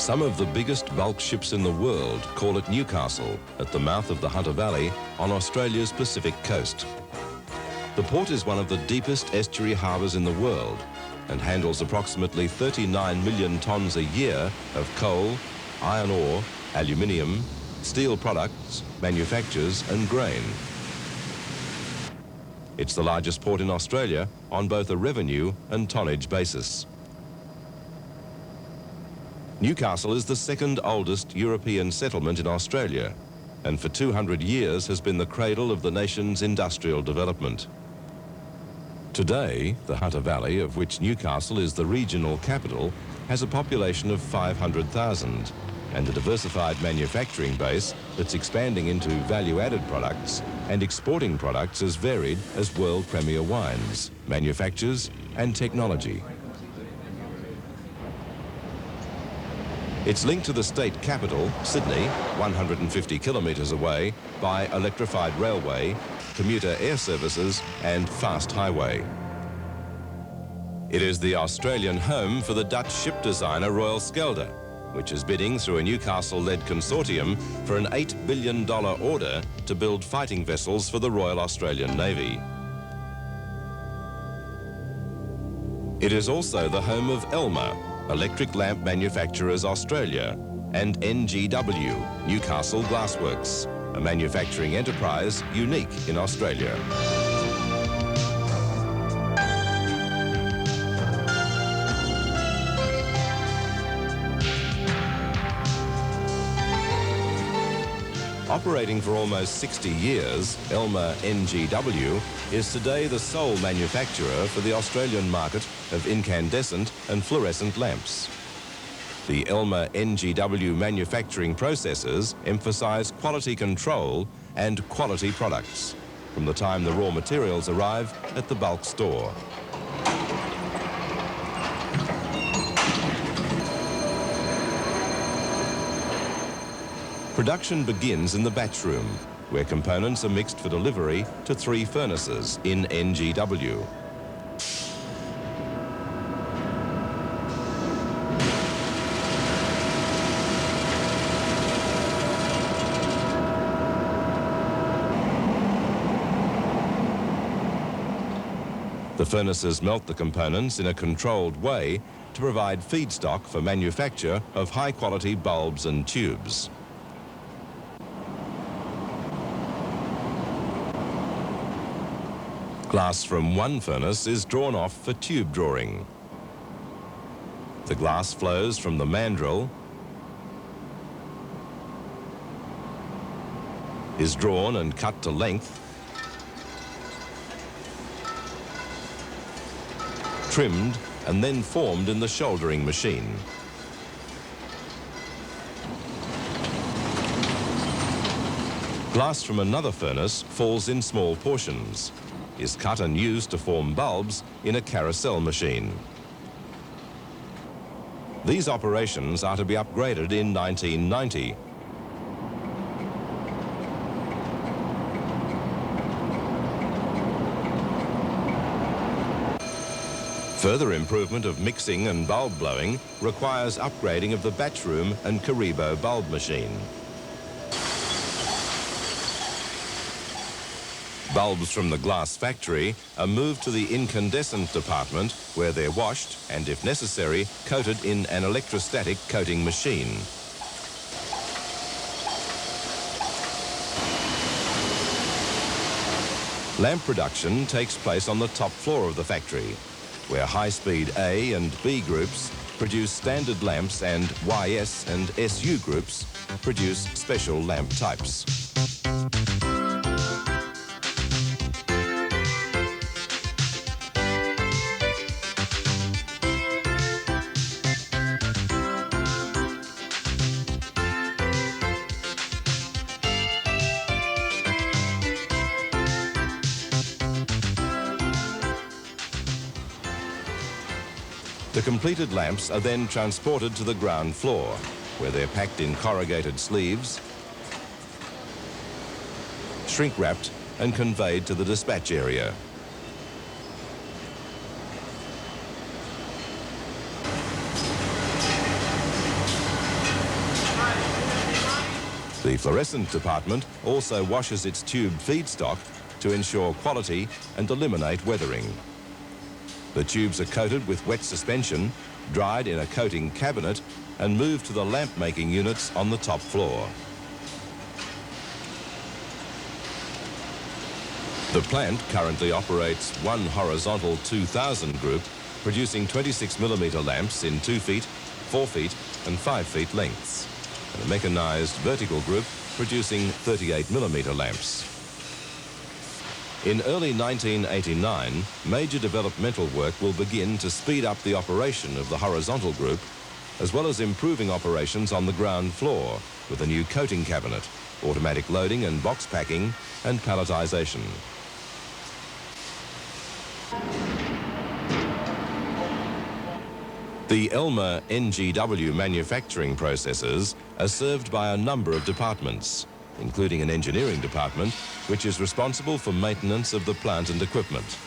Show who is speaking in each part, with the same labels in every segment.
Speaker 1: Some of the biggest bulk ships in the world call at Newcastle at the mouth of the Hunter Valley on Australia's Pacific coast. The port is one of the deepest estuary harbours in the world and handles approximately 39 million tonnes a year of coal, iron ore, aluminium, steel products, manufactures and grain. It's the largest port in Australia on both a revenue and tonnage basis. Newcastle is the second oldest European settlement in Australia and for 200 years has been the cradle of the nation's industrial development. Today, the Hunter Valley, of which Newcastle is the regional capital, has a population of 500,000 and a diversified manufacturing base that's expanding into value-added products and exporting products as varied as world premier wines, manufactures and technology. It's linked to the state capital, Sydney, 150 kilometres away, by electrified railway, commuter air services and fast highway. It is the Australian home for the Dutch ship designer Royal Skelder, which is bidding through a Newcastle-led consortium for an $8 billion order to build fighting vessels for the Royal Australian Navy. It is also the home of ELMA, Electric Lamp Manufacturers Australia, and NGW, Newcastle Glassworks, a manufacturing enterprise unique in Australia. Operating for almost 60 years, ELMA NGW is today the sole manufacturer for the Australian market of incandescent and fluorescent lamps. The ELMA NGW manufacturing processes emphasise quality control and quality products from the time the raw materials arrive at the bulk store. Production begins in the batch room, where components are mixed for delivery to 3 furnaces in NGW. The furnaces melt the components in a controlled way to provide feedstock for manufacture of high-quality bulbs and tubes. Glass from one furnace is drawn off for tube drawing. The glass flows from the mandrel, is drawn and cut to length, trimmed and then formed in the shouldering machine. Glass from another furnace falls in small portions, is cut and used to form bulbs in a carousel machine. These operations are to be upgraded in 1990. Further improvement of mixing and bulb blowing requires upgrading of the batch room and Karibo bulb machine. Bulbs from the glass factory are moved to the incandescent department where they're washed and, if necessary, coated in an electrostatic coating machine. Lamp production takes place on the top floor of the factory, where high-speed A and B groups produce standard lamps and YS and SU groups produce special lamp types. The completed lamps are then transported to the ground floor, where they're packed in corrugated sleeves, shrink-wrapped and conveyed to the dispatch area. The fluorescent department also washes its tube feedstock to ensure quality and eliminate weathering. The tubes are coated with wet suspension, dried in a coating cabinet and moved to the lamp making units on the top floor. The plant currently operates one horizontal 2000 group, producing 26mm lamps in 2 feet, 4 feet and 5 feet lengths, and a mechanised vertical group producing 38mm lamps. In early 1989, major developmental work will begin to speed up the operation of the horizontal group, as well as improving operations on the ground floor with a new coating cabinet, automatic loading and box packing and palletisation. The ELMA NGW manufacturing processes are served by a number of departments, including an engineering department, which is responsible for maintenance of the plant and equipment.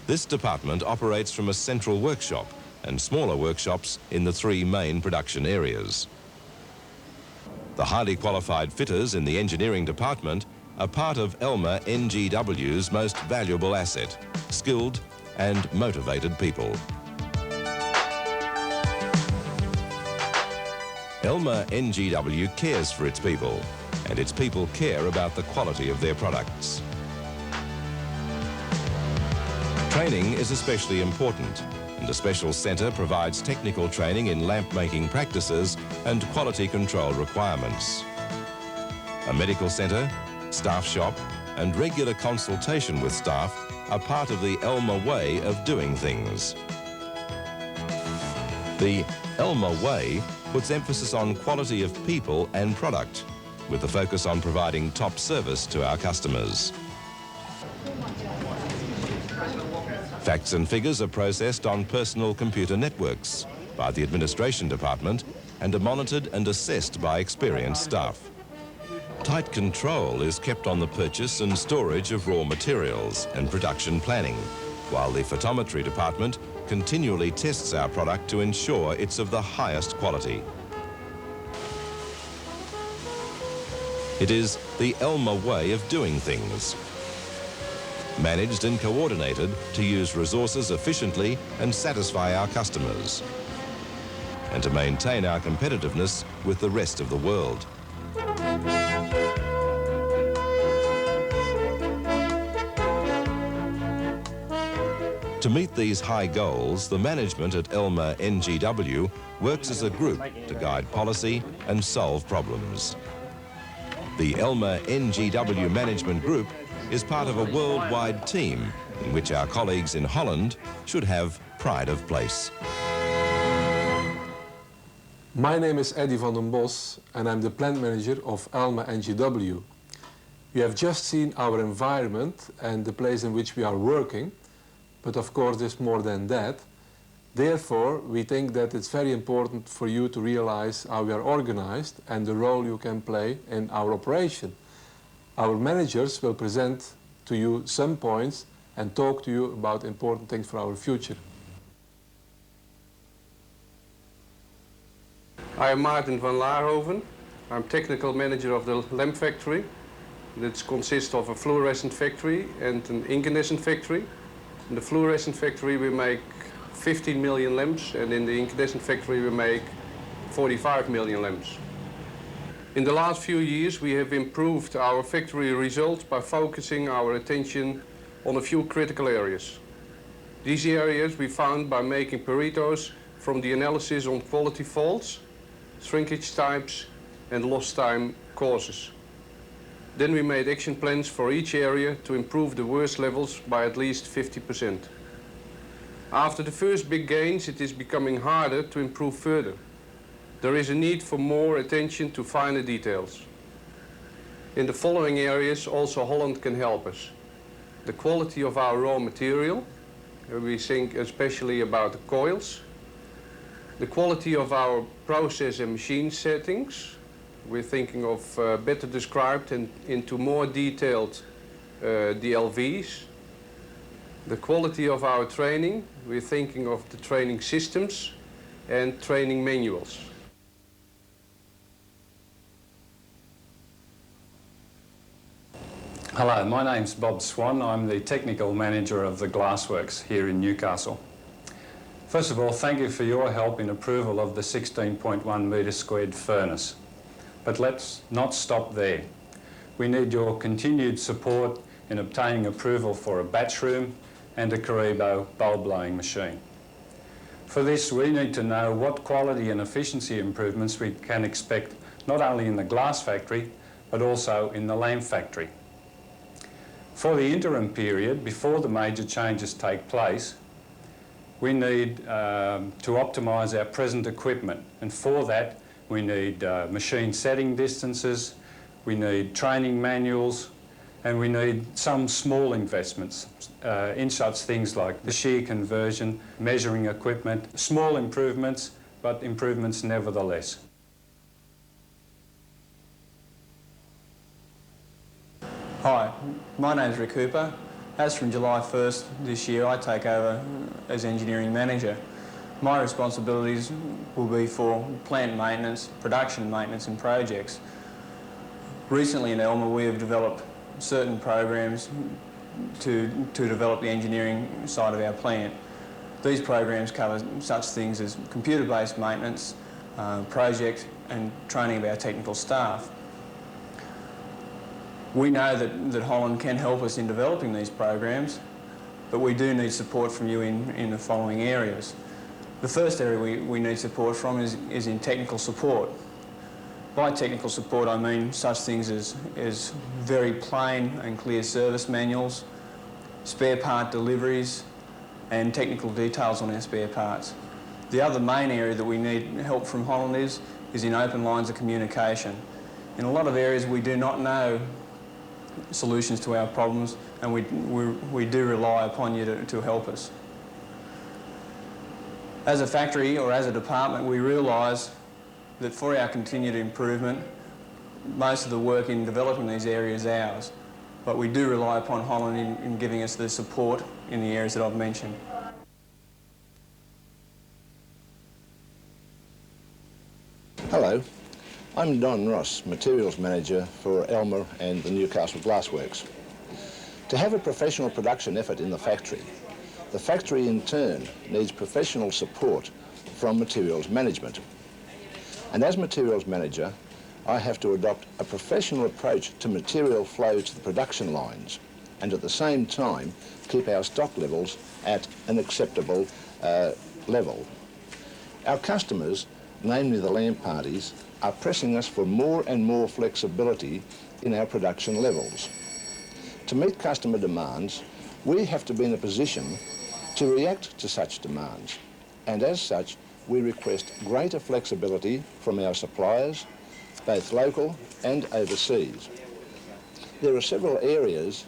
Speaker 1: This department operates from a central workshop and smaller workshops in the 3 main production areas. The highly qualified fitters in the engineering department are part of ELMA NGW's most valuable asset, skilled and motivated people. ELMA NGW cares for its people, and its people care about the quality of their products. Training is especially important, and a special centre provides technical training in lamp making practices and quality control requirements. A medical centre, staff shop and regular consultation with staff are part of the ELMA way of doing things. The ELMA way puts emphasis on quality of people and product, with the focus on providing top service to our customers. Facts and figures are processed on personal computer networks by the administration department and are monitored and assessed by experienced staff. Tight control is kept on the purchase and storage of raw materials and production planning, while the photometry department continually tests our product to ensure it's of the highest quality. It is the ELMA way of doing things, managed and coordinated to use resources efficiently and satisfy our customers, and to maintain our competitiveness with the rest of the world. To meet these high goals, the management at ELMA NGW works as a group to guide policy and solve problems. The ELMA NGW Management Group is part of a worldwide team in which our colleagues in Holland should have pride of place.
Speaker 2: My name is Eddy van den Bos and I'm the plant manager of ELMA NGW. You have just seen our environment and the place in which we are working, but of course there's more than that. Therefore, we think that it's very important for you to realize how we are organized and the role you can play in our operation. Our managers will present to you some points and talk to you about important things for our future.
Speaker 3: I am Maarten van Laarhoven. I'm technical manager of the lamp factory. That consists of a fluorescent factory and an incandescent factory. In the fluorescent factory we make 15 million lamps, and in the incandescent factory we make 45 million lamps. In the last few years we have improved our factory results by focusing our attention on a few critical areas. These areas we found by making Paretos from the analysis on quality faults, shrinkage types and lost time causes. Then we made action plans for each area to improve the worst levels by at least 50%. After the first big gains, it is becoming harder to improve further. There is a need for more attention to finer details. In the following areas, also Holland can help us. The quality of our raw material, we think especially about the coils. The quality of our process and machine settings, we're thinking of better described and into more detailed the LVs. The quality of our training, we're thinking of the training systems and training manuals.
Speaker 4: Hello, my name's Bob Swan. I'm the Technical Manager of the Glassworks here in Newcastle. First of all, thank you for your help in approval of the 16.1 metre squared furnace. But let's not stop there. We need your continued support in obtaining approval for a batch room and a Karibo bulb blowing machine. For this, we need to know what quality and efficiency improvements we can expect not only in the glass factory, but also in the lamp factory. For the interim period, before the major changes take place, we need to optimise our present equipment, and for that we need machine setting distances, we need training manuals, and we need some small investments in such things like the shear conversion, measuring equipment, small improvements, but improvements nevertheless.
Speaker 5: Hi, my name is Rick Hooper. As from July 1st this year, I take over as engineering manager. My responsibilities will be for plant maintenance, production maintenance and projects. Recently in ELMA we have developed certain programs to develop the engineering side of our plant. These programs cover such things as computer-based maintenance, project and training of our technical staff. We know that Holland can help us in developing these programs, but we do need support from you in the following areas. The first area we need support from is in technical support. By technical support I mean such things as very plain and clear service manuals, spare part deliveries and technical details on our spare parts. The other main area that we need help from Holland is in open lines of communication. In a lot of areas we do not know solutions to our problems, and we do rely upon you to help us. As a factory or as a department, we realise that for our continued improvement, most of the work in developing these areas is ours, but we do rely upon Holland in giving us the support in the areas that I've mentioned.
Speaker 6: Hello, I'm Don Ross, Materials Manager for ELMA and the Newcastle Glassworks. To have a professional production effort in the factory in turn needs professional support from Materials Management. And as Materials Manager, I have to adopt a professional approach to material flow to the production lines and at the same time keep our stock levels at an acceptable level. Our customers, namely the lamp parties, are pressing us for more and more flexibility in our production levels. To meet customer demands, we have to be in a position to react to such demands, and as such, we request greater flexibility from our suppliers, both local and overseas. There are several areas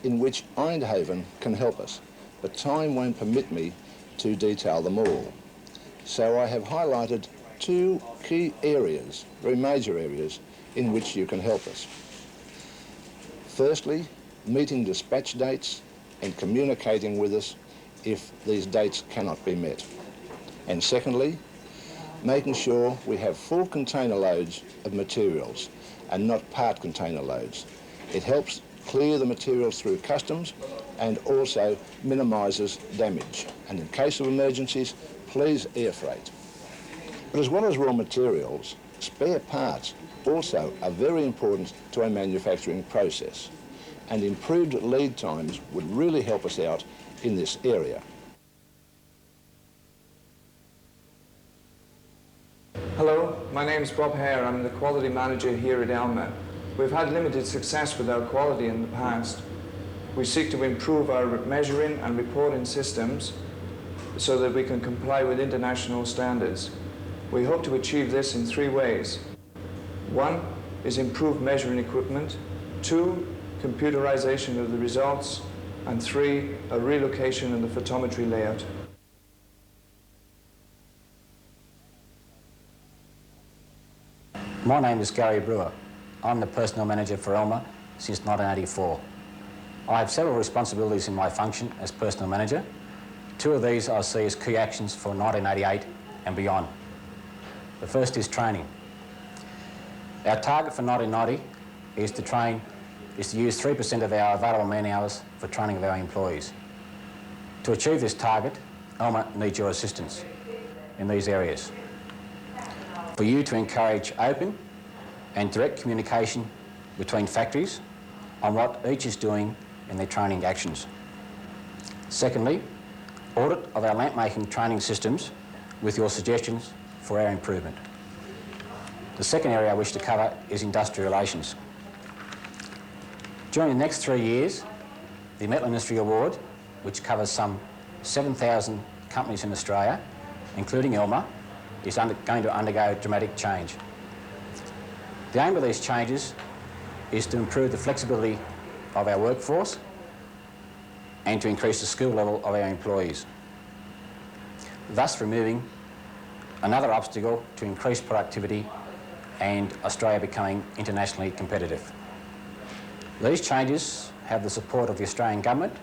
Speaker 6: in which Eindhoven can help us, but time won't permit me to detail them all. So I have highlighted two key areas, very major areas, in which you can help us. Firstly, meeting dispatch dates and communicating with us if these dates cannot be met. And secondly, making sure we have full container loads of materials and not part container loads. It helps clear the materials through customs and also minimises damage. And in case of emergencies, please air freight. But as well as raw materials, spare parts also are very important to our manufacturing process, and improved lead times would really help us out in this area.
Speaker 7: Hello, my name is Bob Hare. I'm the quality manager here at ELMA. We've had limited success with our quality in the past. We seek to improve our measuring and reporting systems so that we can comply with international standards. We hope to achieve this in three ways. One is improved measuring equipment. Two, computerization of the results. And three, a relocation in the photometry layout.
Speaker 8: My name is Gary Brewer. I'm the Personnel Manager for ELMA since 1984. I have several responsibilities in my function as Personnel Manager. Two of these I see as key actions for 1988 and beyond. The first is training. Our target for 1990 is to train is to use 3% of our available man hours for training of our employees. To achieve this target, ELMA needs your assistance in these areas. For you to encourage open and direct communication between factories on what each is doing in their training actions. Secondly, audit of our lamp making training systems with your suggestions for our improvement. The second area I wish to cover is industrial relations. During the next 3 years, the Metal Industry Award, which covers some 7,000 companies in Australia, including ELMA, is going to undergo dramatic change. The aim of these changes is to improve the flexibility of our workforce and to increase the skill level of our employees, thus removing another obstacle to increase productivity and Australia becoming internationally competitive. These changes have the support of the Australian Government,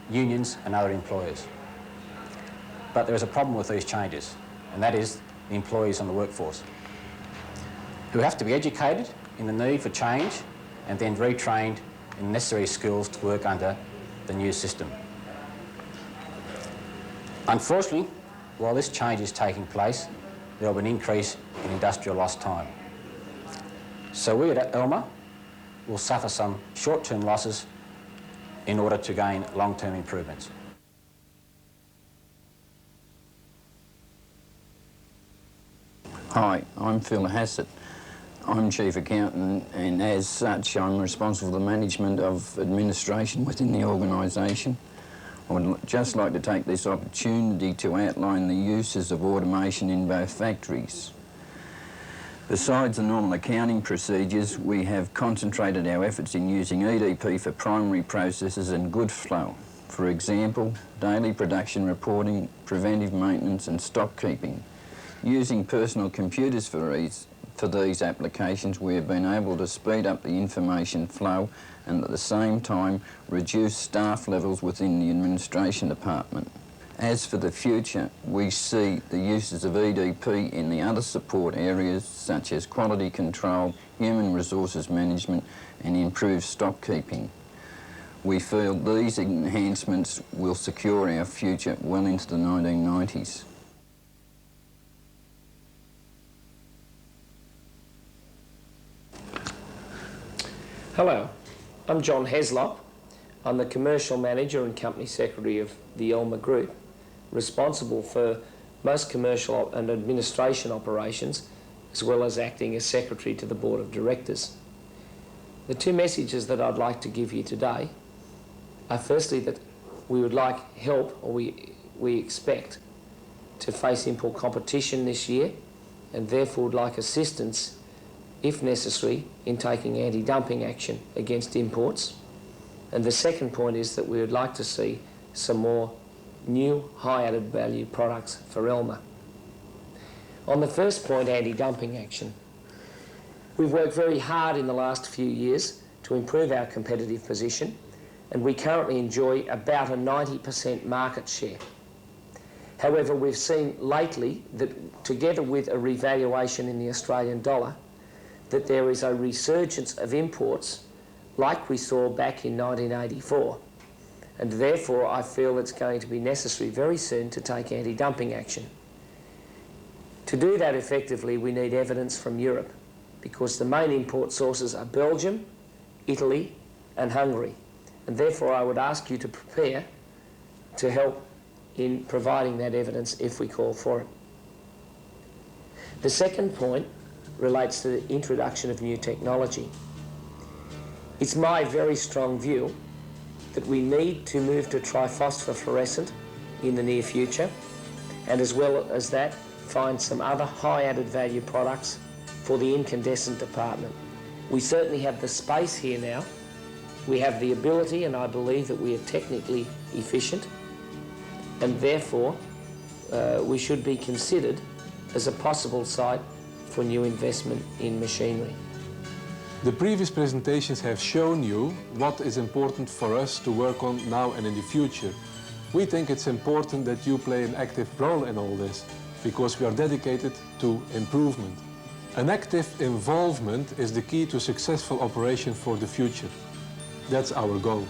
Speaker 8: unions and other employers. But there is a problem with these changes, and that is the employees on the workforce, who have to be educated in the need for change and then retrained in necessary skills to work under the new system. Unfortunately, while this change is taking place, there will be an increase in industrial lost time. So we at ELMA will suffer some short-term losses in order to gain long-term improvements.
Speaker 9: Hi, I'm Phil Hassett. I'm Chief Accountant, and as such I'm responsible for the management of administration within the organisation. I would just like to take this opportunity to outline the uses of automation in both factories. Besides the normal accounting procedures, we have concentrated our efforts in using EDP for primary processes and goods flow. For example, daily production reporting, preventive maintenance and stock keeping. Using personal computers for these applications, we have been able to speed up the information flow and at the same time reduce staff levels within the administration department. As for the future, we see the uses of EDP in the other support areas such as quality control, human resources management and improved stock keeping. We feel these enhancements will secure our future well into the 1990s.
Speaker 10: Hello, I'm John Heslop. I'm the Commercial Manager and Company Secretary of the ELMA Group, responsible for most commercial and administration operations, as well as acting as Secretary to the Board of Directors. The two messages that I'd like to give you today are firstly that we would like help, or we expect to face import competition this year, and therefore would like assistance if necessary, in taking anti-dumping action against imports. And the second point is that we would like to see some more new high added value products for ELMA. On the first point, anti-dumping action, we've worked very hard in the last few years to improve our competitive position, and we currently enjoy about a 90% market share. However, we've seen lately that together with a revaluation in the Australian dollar, that there is a resurgence of imports like we saw back in 1984. And therefore, I feel it's going to be necessary very soon to take anti-dumping action. To do that effectively, we need evidence from Europe, because the main import sources are Belgium, Italy, and Hungary. And therefore, I would ask you to prepare to help in providing that evidence if we call for it. The second point relates to the introduction of new technology. It's my very strong view that we need to move to triphosphorescent in the near future, and as well as that, find some other high added value products for the incandescent department. We certainly have the space here now. We have the ability, and I believe that we are technically efficient, and therefore we should be considered as a possible site for new investment in machinery.
Speaker 2: The previous presentations have shown you what is important for us to work on now and in the future. We think it's important that you play an active role in all this, because we are dedicated to improvement. An active involvement is the key to successful operation for the future. That's our goal.